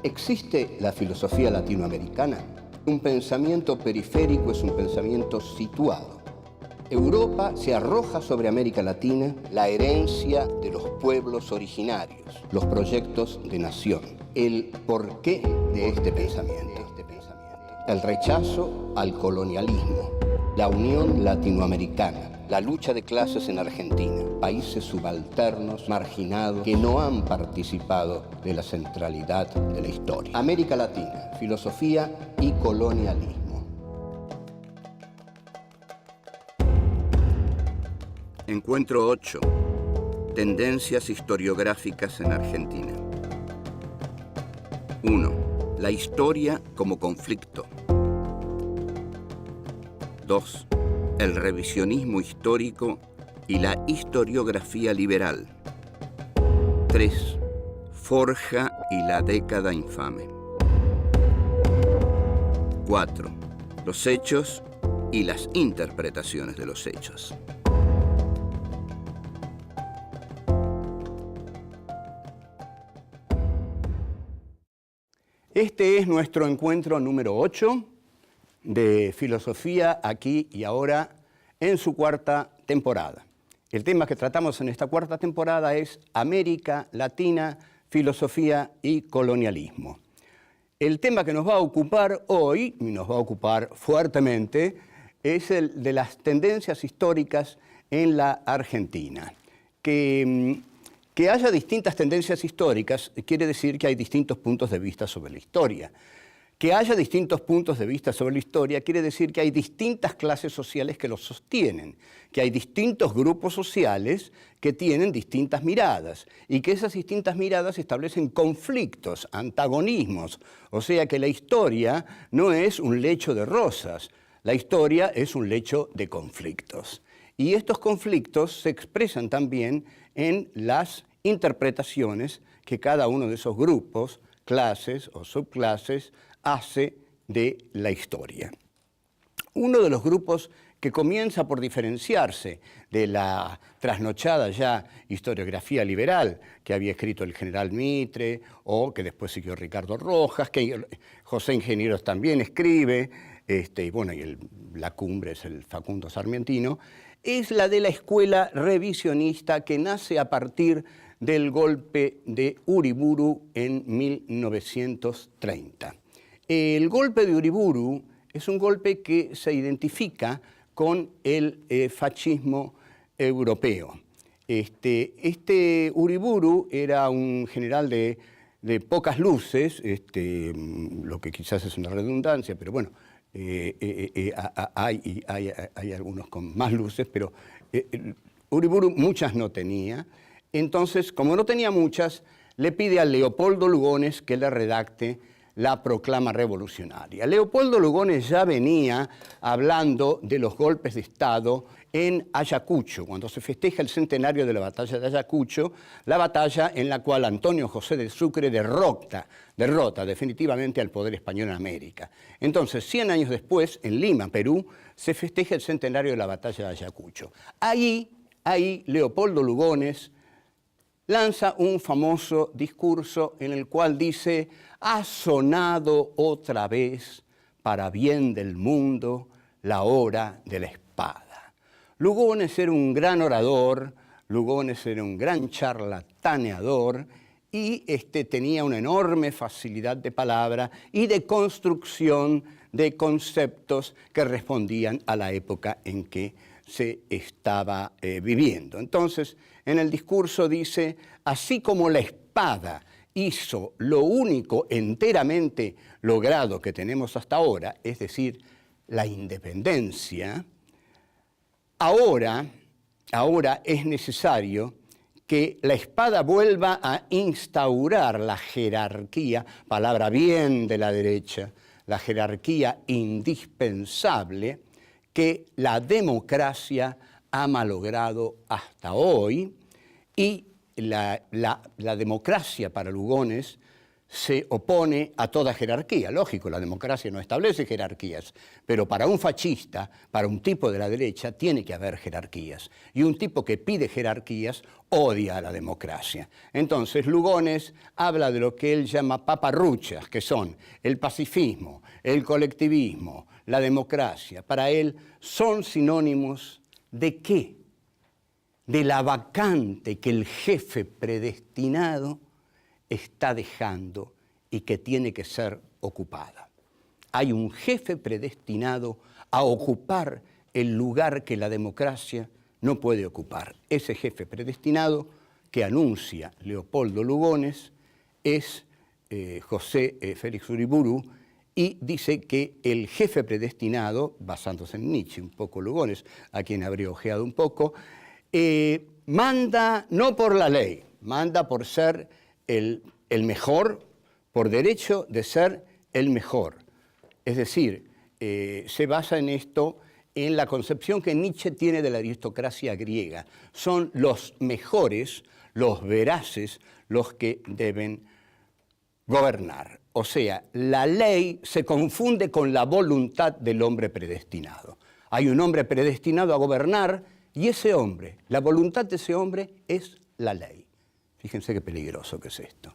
¿Existe la filosofía latinoamericana? Un pensamiento periférico es un pensamiento situado. Europa se arroja sobre América Latina la herencia de los pueblos originarios, los proyectos de nación, el porqué de este pensamiento, el rechazo al colonialismo, la unión latinoamericana, la lucha de clases en Argentina, países subalternos, marginados, que no han participado de la centralidad de la historia. América Latina, filosofía y colonialismo. Encuentro 8. Tendencias historiográficas en Argentina. 1. La historia como conflicto. 2. El revisionismo histórico y la historiografía liberal. 3. Forja y la década infame. 4. Los hechos y las interpretaciones de los hechos. Este es nuestro encuentro número 8 de Filosofía Aquí y Ahora en su cuarta temporada. El tema que tratamos en esta cuarta temporada es América Latina, Filosofía y Colonialismo. El tema que nos va a ocupar hoy, y nos va a ocupar fuertemente, es el de las tendencias históricas en la Argentina. Que haya distintas tendencias históricas quiere decir que hay distintos puntos de vista sobre la historia. Que haya distintos puntos de vista sobre la historia quiere decir que hay distintas clases sociales que los sostienen, que hay distintos grupos sociales que tienen distintas miradas y que esas distintas miradas establecen conflictos, antagonismos. O sea que la historia no es un lecho de rosas, la historia es un lecho de conflictos. Y estos conflictos se expresan también en las interpretaciones que cada uno de esos grupos, clases o subclases, hace de la historia. Uno de los grupos que comienza por diferenciarse de la trasnochada ya historiografía liberal que había escrito el general Mitre o que después siguió Ricardo Rojas, que José Ingenieros también escribe, y bueno, la cumbre es el Facundo Sarmientino, es la de la escuela revisionista que nace a partir del golpe de Uriburu en 1930. El golpe de Uriburu es un golpe que se identifica con el fascismo europeo. Este Uriburu era un general de pocas luces, lo que quizás es una redundancia, pero bueno, hay algunos con más luces, pero Uriburu muchas no tenía. Entonces, como no tenía muchas, le pide a Leopoldo Lugones que le redacte la proclama revolucionaria. Leopoldo Lugones ya venía hablando de los golpes de Estado en Ayacucho, cuando se festeja el centenario de la batalla de Ayacucho, la batalla en la cual Antonio José de Sucre derrota definitivamente al poder español en América. Entonces, 100 años después, en Lima, Perú, se festeja el centenario de la batalla de Ayacucho. Ahí Leopoldo Lugones lanza un famoso discurso en el cual dice: ha sonado otra vez, para bien del mundo, la hora de la espada. Lugones era un gran orador, Lugones era un gran charlataneador y tenía una enorme facilidad de palabra y de construcción de conceptos que respondían a la época en que se estaba viviendo. Entonces, en el discurso dice: así como la espada hizo lo único enteramente logrado que tenemos hasta ahora, es decir, la independencia, ahora es necesario que la espada vuelva a instaurar la jerarquía, palabra bien de la derecha, la jerarquía indispensable que la democracia ha malogrado hasta hoy, y la democracia para Lugones se opone a toda jerarquía. Lógico, la democracia no establece jerarquías, pero para un fascista, para un tipo de la derecha, tiene que haber jerarquías. Y un tipo que pide jerarquías odia a la democracia. Entonces, Lugones habla de lo que él llama paparruchas, que son el pacifismo, el colectivismo, la democracia. Para él son sinónimos ¿de qué? De la vacante que el jefe predestinado está dejando y que tiene que ser ocupada. Hay un jefe predestinado a ocupar el lugar que la democracia no puede ocupar. Ese jefe predestinado que anuncia Leopoldo Lugones es José Félix Uriburu, y dice que el jefe predestinado, basándose en Nietzsche, un poco Lugones, a quien habría ojeado un poco, manda no por la ley, manda por ser el mejor, por derecho de ser el mejor. Es decir, se basa en esto, en la concepción que Nietzsche tiene de la aristocracia griega. Son los mejores, los veraces, los que deben gobernar. O sea, la ley se confunde con la voluntad del hombre predestinado. Hay un hombre predestinado a gobernar y ese hombre, la voluntad de ese hombre es la ley. Fíjense qué peligroso que es esto.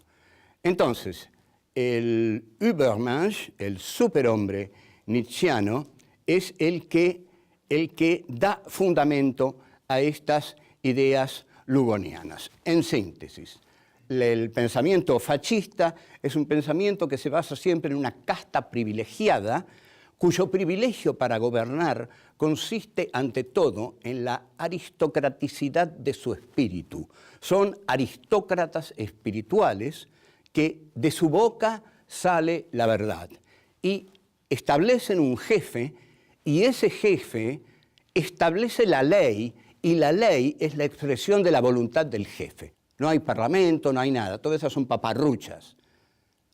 Entonces, el Übermensch, el superhombre nietzscheano, es el que da fundamento a estas ideas lugonianas. En síntesis, el pensamiento fascista es un pensamiento que se basa siempre en una casta privilegiada, cuyo privilegio para gobernar consiste ante todo en la aristocraticidad de su espíritu. Son aristócratas espirituales que de su boca sale la verdad y establecen un jefe, y ese jefe establece la ley, y la ley es la expresión de la voluntad del jefe. No hay parlamento, no hay nada, todas esas son paparruchas.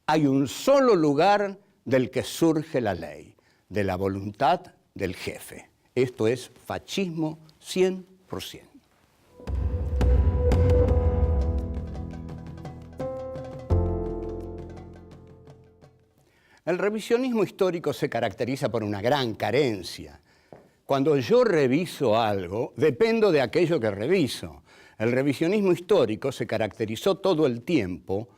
Hay un solo lugar del que surge la ley, de la voluntad del jefe. Esto es fascismo 100%. El revisionismo histórico se caracteriza por una gran carencia. Cuando yo reviso algo, dependo de aquello que reviso. El revisionismo histórico se caracterizó todo el tiempo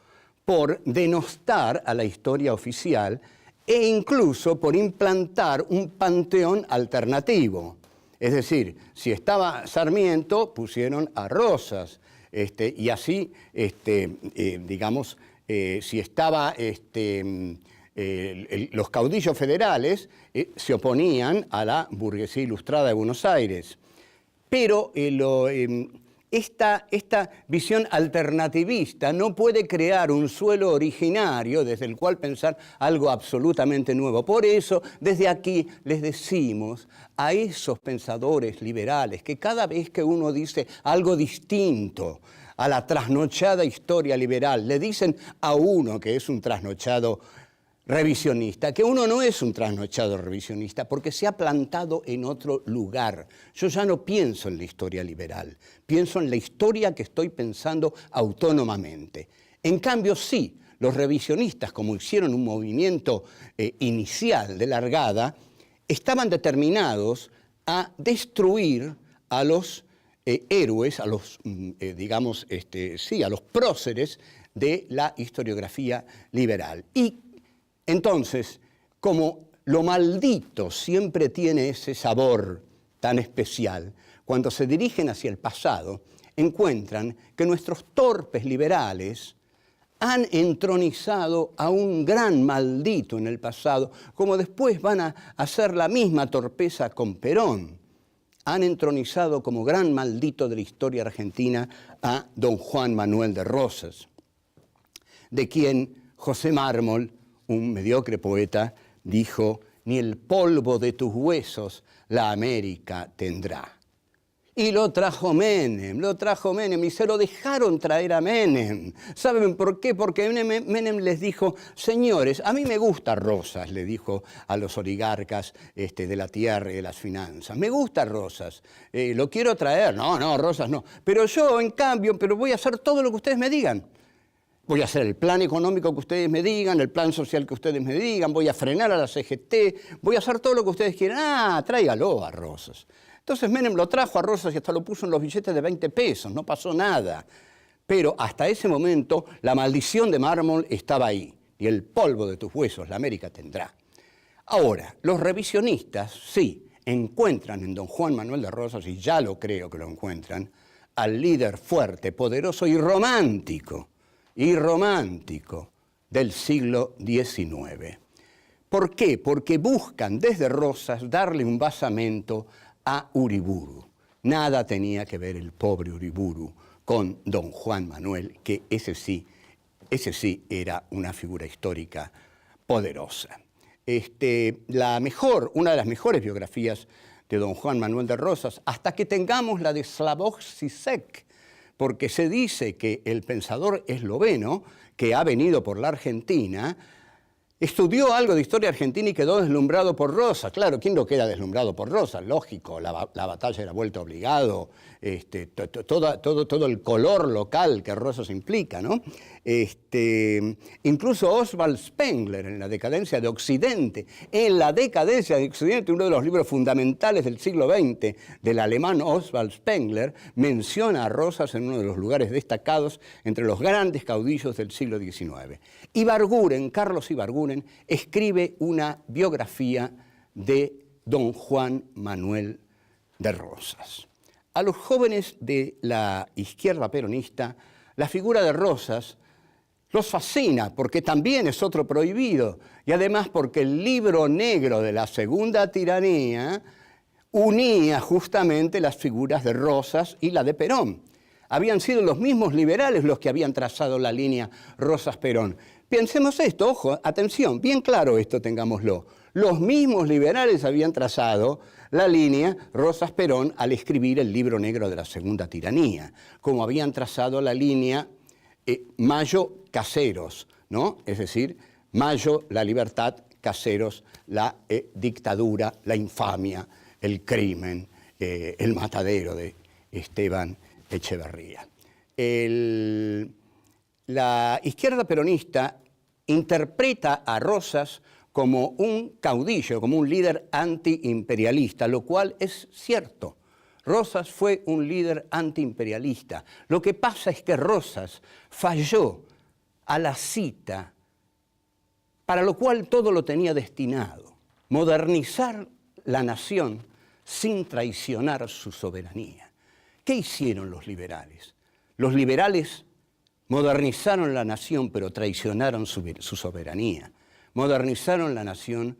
por denostar a la historia oficial e incluso por implantar un panteón alternativo. Es decir, si estaba Sarmiento, pusieron a Rosas, y así, digamos, si estaba los caudillos federales, se oponían a la burguesía ilustrada de Buenos Aires. Pero esta visión alternativista no puede crear un suelo originario desde el cual pensar algo absolutamente nuevo. Por eso, desde aquí les decimos a esos pensadores liberales que cada vez que uno dice algo distinto a la trasnochada historia liberal, le dicen a uno que es un trasnochado revisionista, que uno no es un trasnochado revisionista porque se ha plantado en otro lugar. Yo ya no pienso en la historia liberal, pienso en la historia que estoy pensando autónomamente. En cambio, sí, los revisionistas, como hicieron un movimiento inicial de largada, estaban determinados a destruir a los héroes, a los, digamos, a los próceres de la historiografía liberal. Y entonces, como lo maldito siempre tiene ese sabor tan especial, cuando se dirigen hacia el pasado, encuentran que nuestros torpes liberales han entronizado a un gran maldito en el pasado, como después van a hacer la misma torpeza con Perón. Han entronizado como gran maldito de la historia argentina a don Juan Manuel de Rosas, de quien José Mármol, un mediocre poeta, dijo: ni el polvo de tus huesos la América tendrá. Y lo trajo Menem, y se lo dejaron traer a Menem. ¿Saben por qué? Porque Menem les dijo: señores, a mí me gusta Rosas, le dijo a los oligarcas de la tierra y de las finanzas. Me gusta Rosas, lo quiero traer. No, Rosas no. Pero yo, en cambio, voy a hacer todo lo que ustedes me digan. voy a hacer el plan económico que ustedes me digan, el plan social que ustedes me digan, voy a frenar a la CGT, voy a hacer todo lo que ustedes quieran. Ah, tráigalo a Rosas. Entonces Menem lo trajo a Rosas y hasta lo puso en los billetes de 20 pesos, no pasó nada. Pero hasta ese momento la maldición de mármol estaba ahí, y el polvo de tus huesos la América tendrá. Ahora, los revisionistas sí encuentran en don Juan Manuel de Rosas, y ya lo creo que lo encuentran, al líder fuerte, poderoso y romántico del siglo XIX. ¿Por qué? Porque buscan desde Rosas darle un basamento a Uriburu. Nada tenía que ver el pobre Uriburu con don Juan Manuel, que ese sí era una figura histórica poderosa. Una de las mejores biografías de don Juan Manuel de Rosas, hasta que tengamos la de Slavoj Žižek, porque se dice que el pensador esloveno, que ha venido por la Argentina, estudió algo de historia argentina y quedó deslumbrado por Rosas. Claro, ¿quién no queda deslumbrado por Rosas? Lógico, la batalla de la Vuelta Obligado, todo el color local que Rosas implica, ¿no? Incluso Oswald Spengler, en La decadencia de Occidente, uno de los libros fundamentales del siglo XX, del alemán Oswald Spengler, menciona a Rosas en uno de los lugares destacados entre los grandes caudillos del siglo XIX. Carlos Ibarguren, escribe una biografía de don Juan Manuel de Rosas. A los jóvenes de la izquierda peronista, la figura de Rosas los fascina, porque también es otro prohibido, y además porque el libro negro de la segunda tiranía unía justamente las figuras de Rosas y la de Perón. Habían sido los mismos liberales los que habían trazado la línea Rosas-Perón. Pensemos esto, ojo, atención, bien claro esto tengámoslo. Los mismos liberales habían trazado la línea Rosas-Perón al escribir el libro negro de la segunda tiranía, como habían trazado la línea Mayo-Caseros, ¿no? Es decir, Mayo, la libertad, Caseros, la dictadura, la infamia, el crimen, el matadero de Esteban Echeverría. La izquierda peronista interpreta a Rosas como un caudillo, como un líder antiimperialista, lo cual es cierto. Rosas fue un líder antiimperialista. Lo que pasa es que Rosas falló a la cita, para lo cual todo lo tenía destinado: modernizar la nación sin traicionar su soberanía. ¿Qué hicieron los liberales? Los liberales modernizaron la nación, pero traicionaron su soberanía. Modernizaron la nación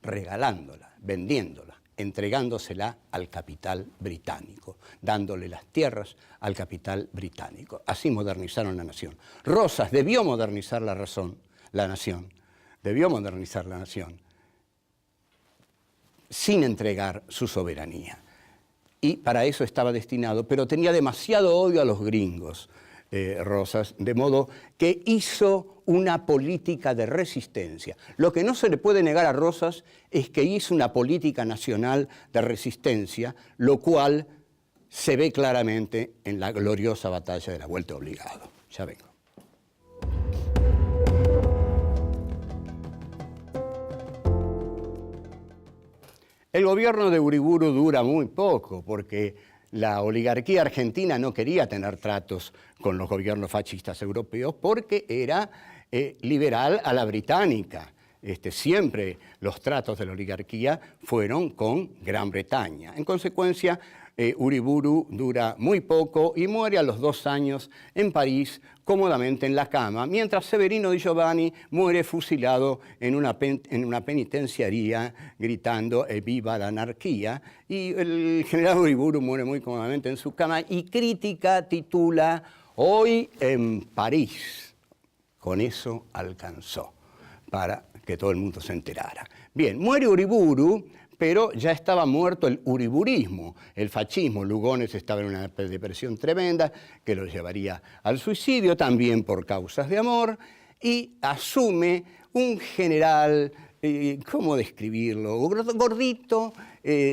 regalándola, vendiéndola, entregándosela al capital británico, dándole las tierras al capital británico. Así modernizaron la nación. Rosas debió modernizar la nación, debió modernizar la nación sin entregar su soberanía. Y para eso estaba destinado, pero tenía demasiado odio a los gringos, Rosas, de modo que hizo una política de resistencia. Lo que no se le puede negar a Rosas es que hizo una política nacional de resistencia, lo cual se ve claramente en la gloriosa batalla de la Vuelta Obligado. Ya vengo. El gobierno de Uriburu dura muy poco porque la oligarquía argentina no quería tener tratos con los gobiernos fascistas europeos porque era liberal a la británica. Siempre los tratos de la oligarquía fueron con Gran Bretaña. En consecuencia, Uriburu dura muy poco y muere a los 2 años en París, cómodamente en la cama, mientras Severino Di Giovanni muere fusilado en una penitenciaría gritando «Viva la anarquía», y el general Uriburu muere muy cómodamente en su cama, y Crítica titula «Hoy en París». Con eso alcanzó para que todo el mundo se enterara. Bien, muere Uriburu, pero ya estaba muerto el uriburismo, el fascismo. Lugones estaba en una depresión tremenda que lo llevaría al suicidio, también por causas de amor, y asume un general, ¿cómo describirlo? Gordito,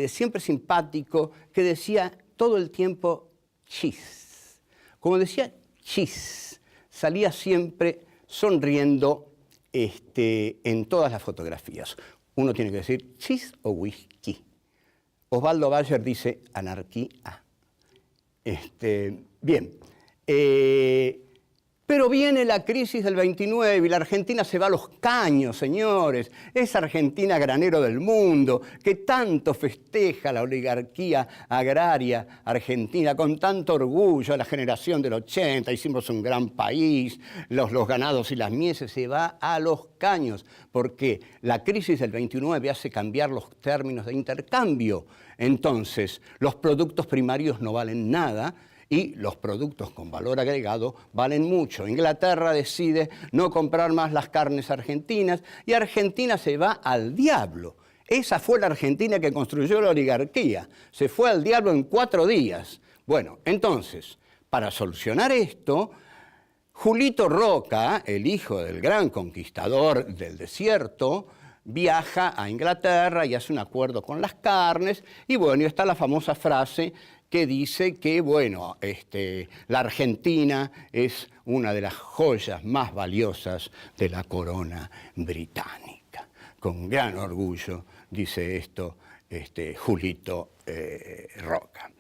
siempre simpático, que decía todo el tiempo chis. Como decía chis, salía siempre sonriendo en todas las fotografías. Uno tiene que decir chis o whisky. Osvaldo Bayer dice anarquía. Bien. Pero viene la crisis del 29 y la Argentina se va a los caños, señores. Esa Argentina granero del mundo que tanto festeja la oligarquía agraria argentina con tanto orgullo. La generación del 80, hicimos un gran país, los ganados y las mieses, se va a los caños porque la crisis del 29 hace cambiar los términos de intercambio. Entonces, los productos primarios no valen nada y los productos con valor agregado valen mucho. Inglaterra decide no comprar más las carnes argentinas y Argentina se va al diablo. Esa fue la Argentina que construyó la oligarquía. Se fue al diablo en 4 días. Bueno, entonces, para solucionar esto, Julito Roca, el hijo del gran conquistador del desierto, viaja a Inglaterra y hace un acuerdo con las carnes y bueno, está la famosa frase que dice que, bueno, la Argentina es una de las joyas más valiosas de la corona británica. Con gran orgullo dice esto Julito Roca.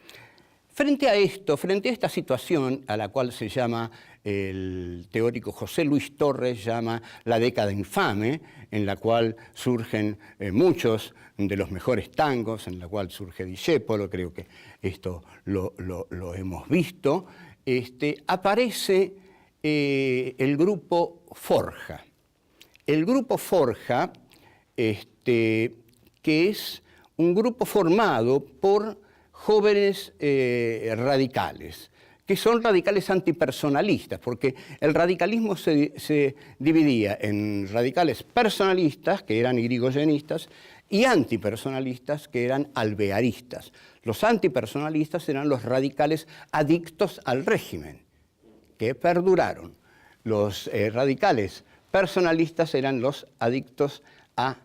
Frente a esto, frente a esta situación a la cual se llama el teórico José Luis Torres llama la década infame, en la cual surgen muchos de los mejores tangos, en la cual surge Discépolo, creo que esto lo hemos visto, aparece el grupo Forja. El grupo Forja, que es un grupo formado por jóvenes radicales, que son radicales antipersonalistas, porque el radicalismo se dividía en radicales personalistas, que eran irigoyenistas, y antipersonalistas, que eran alvearistas. Los antipersonalistas eran los radicales adictos al régimen, que perduraron. Los radicales personalistas eran los adictos a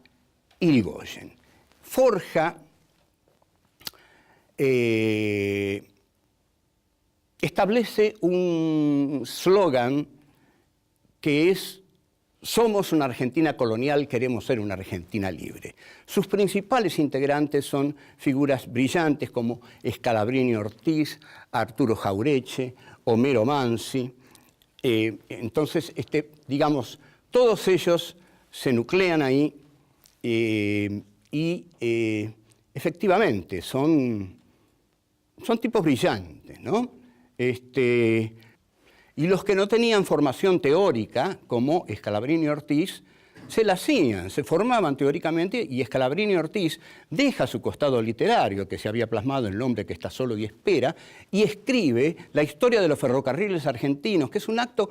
Irigoyen. Forja establece un slogan que es: somos una Argentina colonial, queremos ser una Argentina libre. Sus principales integrantes son figuras brillantes como Scalabrini Ortiz, Arturo Jauretche, Homero Mansi. Entonces, digamos, todos ellos se nuclean ahí y efectivamente son tipos brillantes, ¿no? Y los que no tenían formación teórica, como Scalabrini Ortiz, se la hacían, se formaban teóricamente, y Scalabrini Ortiz deja su costado literario, que se había plasmado en El hombre que está solo y espera, y escribe la historia de los ferrocarriles argentinos, que es un acto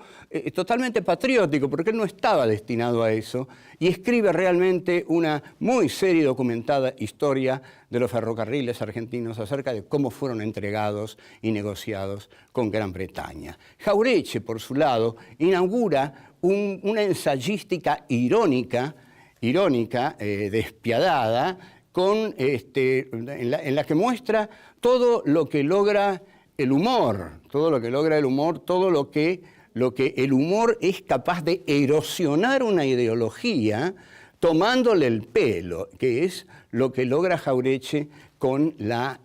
totalmente patriótico, porque él no estaba destinado a eso, y escribe realmente una muy seria y documentada historia de los ferrocarriles argentinos acerca de cómo fueron entregados y negociados con Gran Bretaña. Jauretche, por su lado, inaugura una ensayística irónica, despiadada, en la que muestra todo lo que logra el humor, todo lo que el humor es capaz de erosionar una ideología tomándole el pelo, que es lo que logra Jauretche con la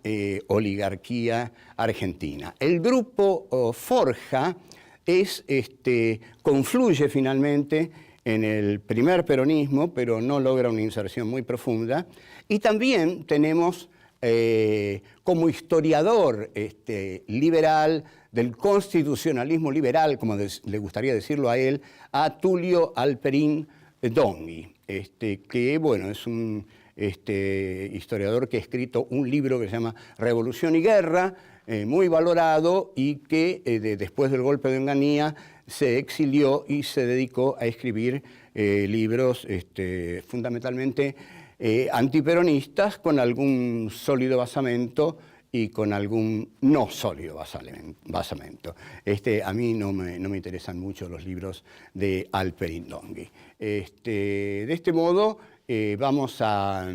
oligarquía argentina. El grupo Forja confluye finalmente en el primer peronismo, pero no logra una inserción muy profunda. Y también tenemos como historiador liberal, del constitucionalismo liberal, como le gustaría decirlo a él, a Tulio Alperín Donghi, que bueno, es un historiador que ha escrito un libro que se llama Revolución y Guerra, muy valorado, y que después del golpe de Onganía se exilió y se dedicó a escribir libros fundamentalmente antiperonistas, con algún sólido basamento y con algún no sólido basamento. A mí no me interesan mucho los libros de Alperín Donghi. De este modo vamos a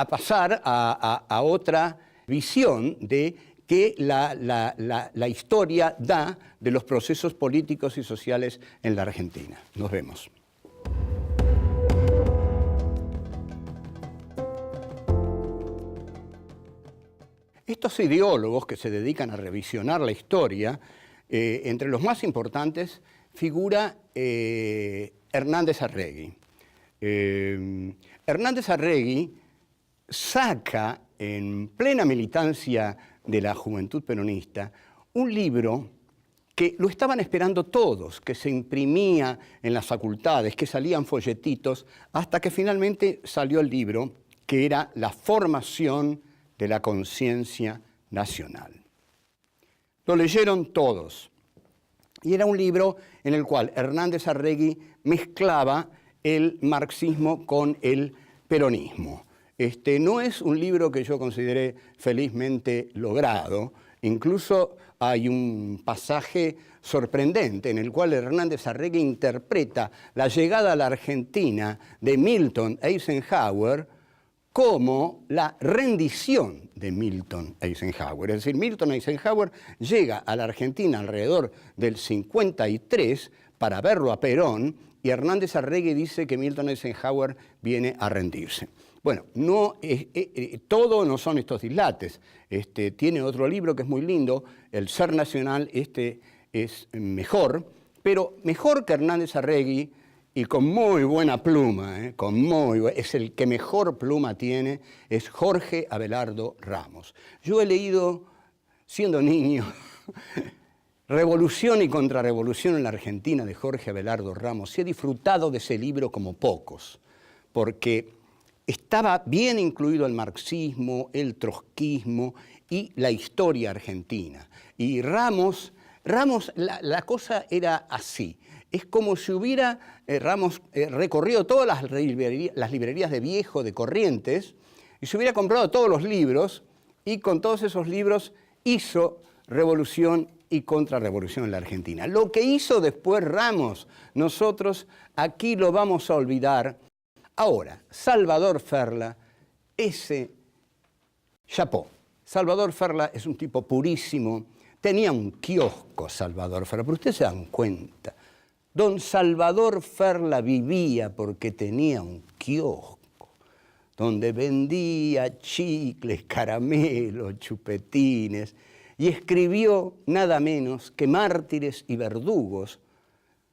pasar a otra visión de que la historia da de los procesos políticos y sociales en la Argentina. Nos vemos. Estos ideólogos que se dedican a revisionar la historia, entre los más importantes figura Hernández Arregui. Hernández Arregui saca en plena militancia de la juventud peronista un libro que lo estaban esperando todos, que se imprimía en las facultades, que salían folletitos, hasta que finalmente salió el libro, que era La formación de la conciencia nacional. Lo leyeron todos, y era un libro en el cual Hernández Arregui mezclaba el marxismo con el peronismo. No es un libro que yo consideré felizmente logrado. Incluso hay un pasaje sorprendente en el cual Hernández Arregui interpreta la llegada a la Argentina de Milton Eisenhower como la rendición de Milton Eisenhower. Es decir, Milton Eisenhower llega a la Argentina alrededor del 53 para verlo a Perón, y Hernández Arregui dice que Milton Eisenhower viene a rendirse. Bueno, todo no son estos dislates. Tiene otro libro que es muy lindo, El Ser Nacional. Es mejor, pero mejor que Hernández Arregui y con muy buena pluma, es el que mejor pluma tiene, es Jorge Abelardo Ramos. Yo he leído, siendo niño, Revolución y Contrarrevolución en la Argentina de Jorge Abelardo Ramos, y he disfrutado de ese libro como pocos, porque estaba bien incluido el marxismo, el trotskismo y la historia argentina. Y Ramos, la cosa era así. Es como si hubiera Ramos recorrido todas las librerías de Viejo, de Corrientes, y se hubiera comprado todos los libros, y con todos esos libros hizo Revolución y Contrarrevolución en la Argentina. Lo que hizo después Ramos, nosotros aquí lo vamos a olvidar. Ahora, Salvador Ferla, ese chapó. Salvador Ferla es un tipo purísimo. Tenía un kiosco Salvador Ferla, pero ustedes se dan cuenta. Don Salvador Ferla vivía porque tenía un kiosco donde vendía chicles, caramelos, chupetines, y escribió nada menos que Mártires y Verdugos,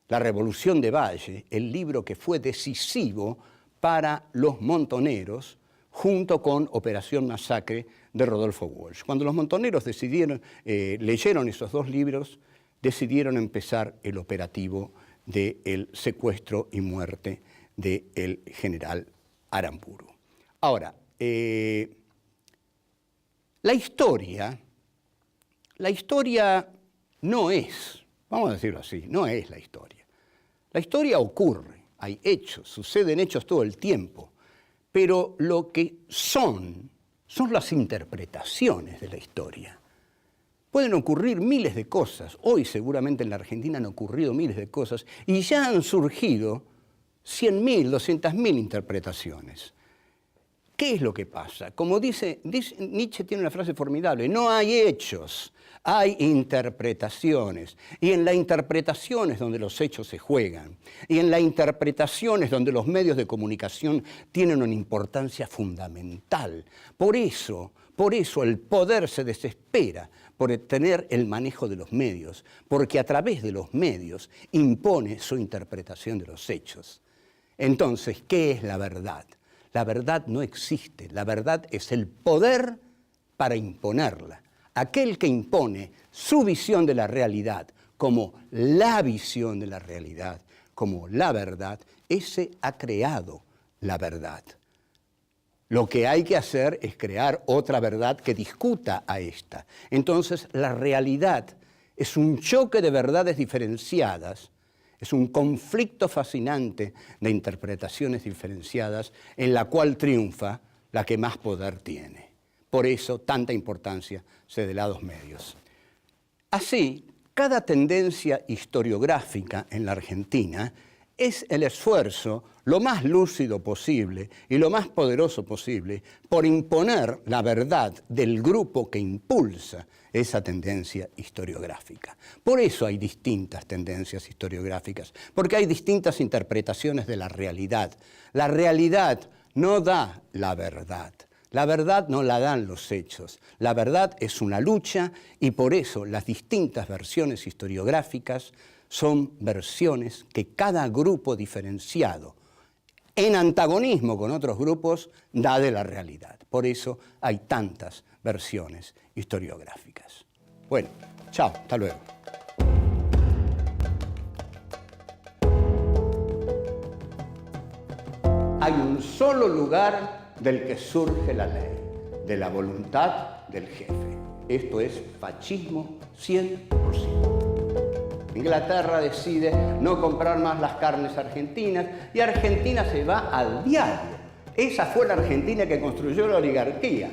La Revolución de Valle, el libro que fue decisivo para los montoneros, junto con Operación Masacre de Rodolfo Walsh. Cuando los montoneros leyeron esos dos libros, decidieron empezar el operativo del secuestro y muerte del general Aramburu. Ahora, la historia no es, vamos a decirlo así, no es la historia. La historia ocurre, hay hechos, suceden hechos todo el tiempo, pero lo que son las interpretaciones de la historia. Pueden ocurrir miles de cosas. Hoy seguramente en la Argentina han ocurrido miles de cosas y ya han surgido 100.000, 200.000 interpretaciones. ¿Qué es lo que pasa? Como dice Nietzsche, tiene una frase formidable: no hay hechos, hay interpretaciones. Y en la interpretación es donde los hechos se juegan. Y en la interpretación es donde los medios de comunicación tienen una importancia fundamental. Por eso el poder se desespera por tener el manejo de los medios, porque a través de los medios impone su interpretación de los hechos. Entonces, ¿qué es la verdad? La verdad no existe. La verdad es el poder para imponerla. Aquel que impone su visión de la realidad como la visión de la realidad, como la verdad, ese ha creado la verdad. Lo que hay que hacer es crear otra verdad que discuta a esta. Entonces, la realidad es un choque de verdades diferenciadas, es un conflicto fascinante de interpretaciones diferenciadas en la cual triunfa la que más poder tiene. Por eso, tanta importancia se da a los medios. Así, cada tendencia historiográfica en la Argentina es el esfuerzo lo más lúcido posible y lo más poderoso posible por imponer la verdad del grupo que impulsa esa tendencia historiográfica. Por eso hay distintas tendencias historiográficas, porque hay distintas interpretaciones de la realidad. La realidad no da la verdad. La verdad no la dan los hechos. La verdad es una lucha y por eso las distintas versiones historiográficas son versiones que cada grupo diferenciado, en antagonismo con otros grupos, da de la realidad. Por eso hay tantas versiones historiográficas. Bueno, chao, hasta luego. Hay un solo lugar del que surge la ley, de la voluntad del jefe. Esto es fascismo 100%. Inglaterra decide no comprar más las carnes argentinas y Argentina se va al diablo. Esa fue la Argentina que construyó la oligarquía.